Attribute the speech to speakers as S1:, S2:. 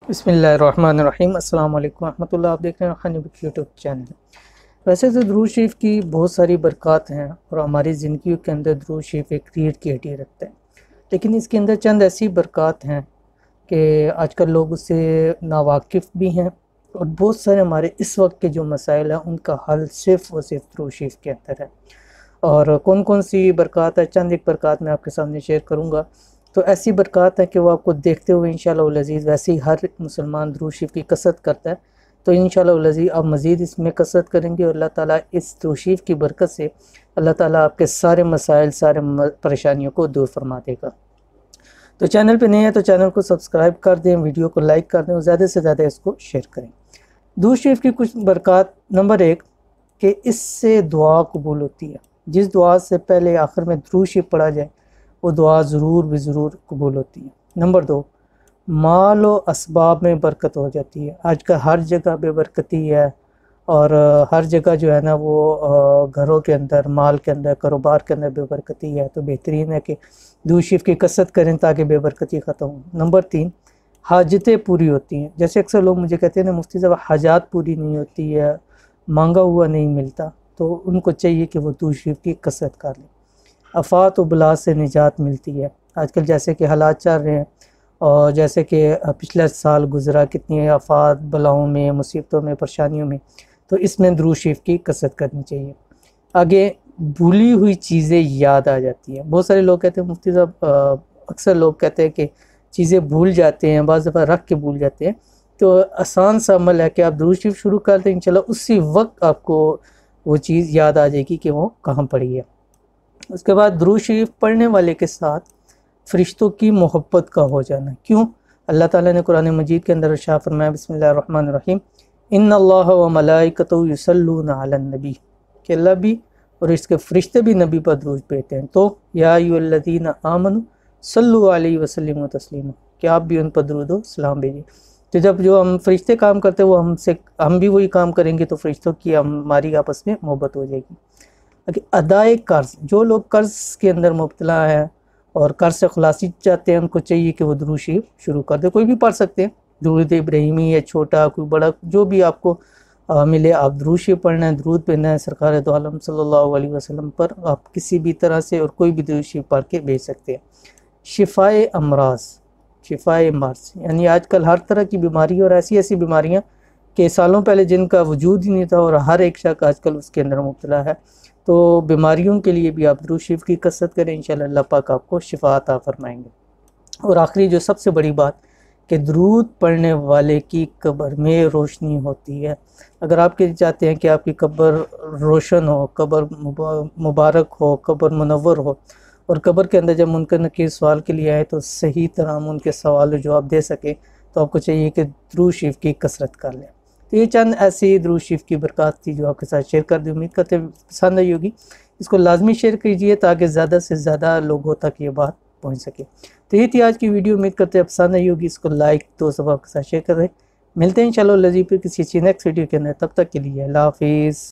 S1: बिस्मिल्लाहिर्रहमानिर्रहीम अस्सलाम वालेकुम रहमतुल्लाह। आप देख रहे हैं खानी बुक यूट्यूब चैनल। वैसे तो दुरूद शरीफ की बहुत सारी बरक़ात हैं और हमारी ज़िंदगी के अंदर दुरूद शरीफ एक रीढ़ की हड्डी रखता है, लेकिन इसके अंदर चंद ऐसी बरक़ात हैं कि आजकल लोग उससे नावाकिफ़ भी हैं और बहुत सारे हमारे इस वक्त के जो मसाइल हैं उनका हल सिर्फ़ और सिर्फ दुरूद शरीफ के अंदर है। और कौन कौन सी बरक़ात है, चंद एक बरक़ात मैं आपके सामने शेयर करूँगा। तो ऐसी बरक़ात है कि वो आपको देखते हुए इंशाअल्लाह अज़ीज़ वैसे ही हर मुसलमान दुरूद शरीफ की कसरत करता है, तो इंशाअल्लाह अज़ीज़ आप मज़ीद इसमें कसरत करेंगे और अल्लाह ताला इस दुरूद शरीफ की बरकत से अल्लाह ताला आपके सारे मसाइल, सारे परेशानियों को दूर फरमा देगा। तो चैनल पे नए हैं तो चैनल को सब्सक्राइब कर दें, वीडियो को लाइक कर दें और ज़्यादा से ज़्यादा इसको शेयर करें। दुरूद शरीफ की कुछ बरक़ात। नंबर 1 कि इससे दुआ कबूल होती है। जिस दुआ से पहले आखिर में दुरूद शरीफ पढ़ा जाए वो दुआ ज़रूर कबूल होती है। नंबर 2, माल व असबाब में बरकत हो जाती है। आजकल हर जगह बेबरकती है और हर जगह जो है ना वो घरों के अंदर, माल के अंदर, कारोबार के अंदर बेबरकती है, तो बेहतरीन है कि दुरूद शरीफ की कसरत करें ताकि बेबरकती ख़त्म हो। नंबर 3, हाजतें पूरी होती हैं। जैसे अक्सर लोग मुझे कहते हैं ना मुफ्ती साहब हाजात पूरी नहीं होती है, मांगा हुआ नहीं मिलता, तो उनको चाहिए कि वो दुरूद शरीफ की कसरत कर लें। आफ़ात व बला से निजात मिलती है। आजकल जैसे कि हालात चल रहे हैं और जैसे कि पिछला साल गुज़रा कितनी आफ़ात, बलाओं में, मुसीबतों में, परेशानियों में, तो इसमें दुरूद शरीफ की कसरत करनी चाहिए। आगे भूली हुई चीज़ें याद आ जाती हैं। बहुत सारे लोग कहते हैं मुफ्ती साहब, अक्सर लोग कहते हैं कि चीज़ें भूल जाते हैं, बाज़ दफ़ा रख के भूल जाते हैं। तो आसान सा अमल है कि आप दुरूद शरीफ शुरू कर दें, इंशाल्लाह उसी वक्त आपको वो चीज़ याद आ जाएगी कि वो कहाँ पड़ी है। उसके बाद दुरूद शरीफ पढ़ने वाले के साथ फ़रिश्तों की मोहब्बत का हो जाना। क्यों? अल्लाह ताला ने कुरान मजीद के अंदर इरशाद फरमाया बिस्मिल्लाहिर्रहमानिर्रहीम इन्नल्लाह व मलाइकतहु युसल्लूना अलन नबी, कि अल्लाह भी और इसके फ़रिश्ते भी नबी पर दुरूद भेजते हैं। तो या अय्युहल्लज़ीना आमनू सल्लु अलैहि वसल्लिमु तस्लीमा, कि आप भी उन पर दुरूद व सलाम भेजिए। तो जब जो हम फ़रिश्ते काम करते हैं वो हम भी वही काम करेंगे तो फ़रिश्तों की हमारी आपस में मोहब्बत हो जाएगी। अदाए कर्ज़, जो लोग कर्ज़ के अंदर मुब्तला हैं और कर्ज़ से खुलासी चाहते हैं, उनको चाहिए कि वो दुरूद शरीफ शुरू कर दे। कोई भी पढ़ सकते हैं, दुरूद इब्राहिमी या छोटा कोई बड़ा जो भी आपको मिले, आप दुरूद शरीफ पढ़ना है, दुरूद पढ़ना है सरकार दो आलम सल्लल्लाहु अलैहि वसल्लम पर, आप किसी भी तरह से और कोई भी दुरूद शरीफ पढ़ के भेज सकते हैं। शिफ़ाए अमराज़, शिफ़ाए मर्ज़, यानी आजकल हर तरह की बीमारी और ऐसी ऐसी बीमारियाँ कि सालों पहले जिनका वजूद ही नहीं था और हर एक शख्स आजकल उसके अंदर मुब्तला है। तो बीमारियों के लिए भी आप दुरूद शरीफ की कसरत करें, इंशाअल्लाह अल्लाह पाक आपको शिफा अता फरमाएंगे। और आखिरी जो सबसे बड़ी बात कि दुरूद पढ़ने वाले की कब्र में रोशनी होती है। अगर आप चाहते हैं कि आपकी कब्र रोशन हो, कब्र मुबारक हो, कब्र मुनव्वर हो और कब्र के अंदर जब मुनकर नकीर सवाल के लिए आए तो सही तरह हम उनके सवाल जवाब दे सकें, तो आपको चाहिए कि दुरूद शरीफ की कसरत कर लें। तो ये चंद ऐसी दुरूद शरीफ की बरक़ात थी जो आपके साथ शेयर कर दी। उम्मीद करते हैं पसंद आई होगी। इसको लाजमी शेयर कीजिए ताकि ज़्यादा से ज़्यादा लोगों तक ये बात पहुंच सके। तो ये थी आज की वीडियो, उम्मीद करते हैं पसंद आई होगी। इसको लाइक तो सब आपके साथ शेयर कर रहे। मिलते हैं इंशाअल्लाह लज़ीज़ फिर किसी अच्छी नेक्स्ट वीडियो के अंदर। तब तक के लिए अल्लाह हाफ़िज़।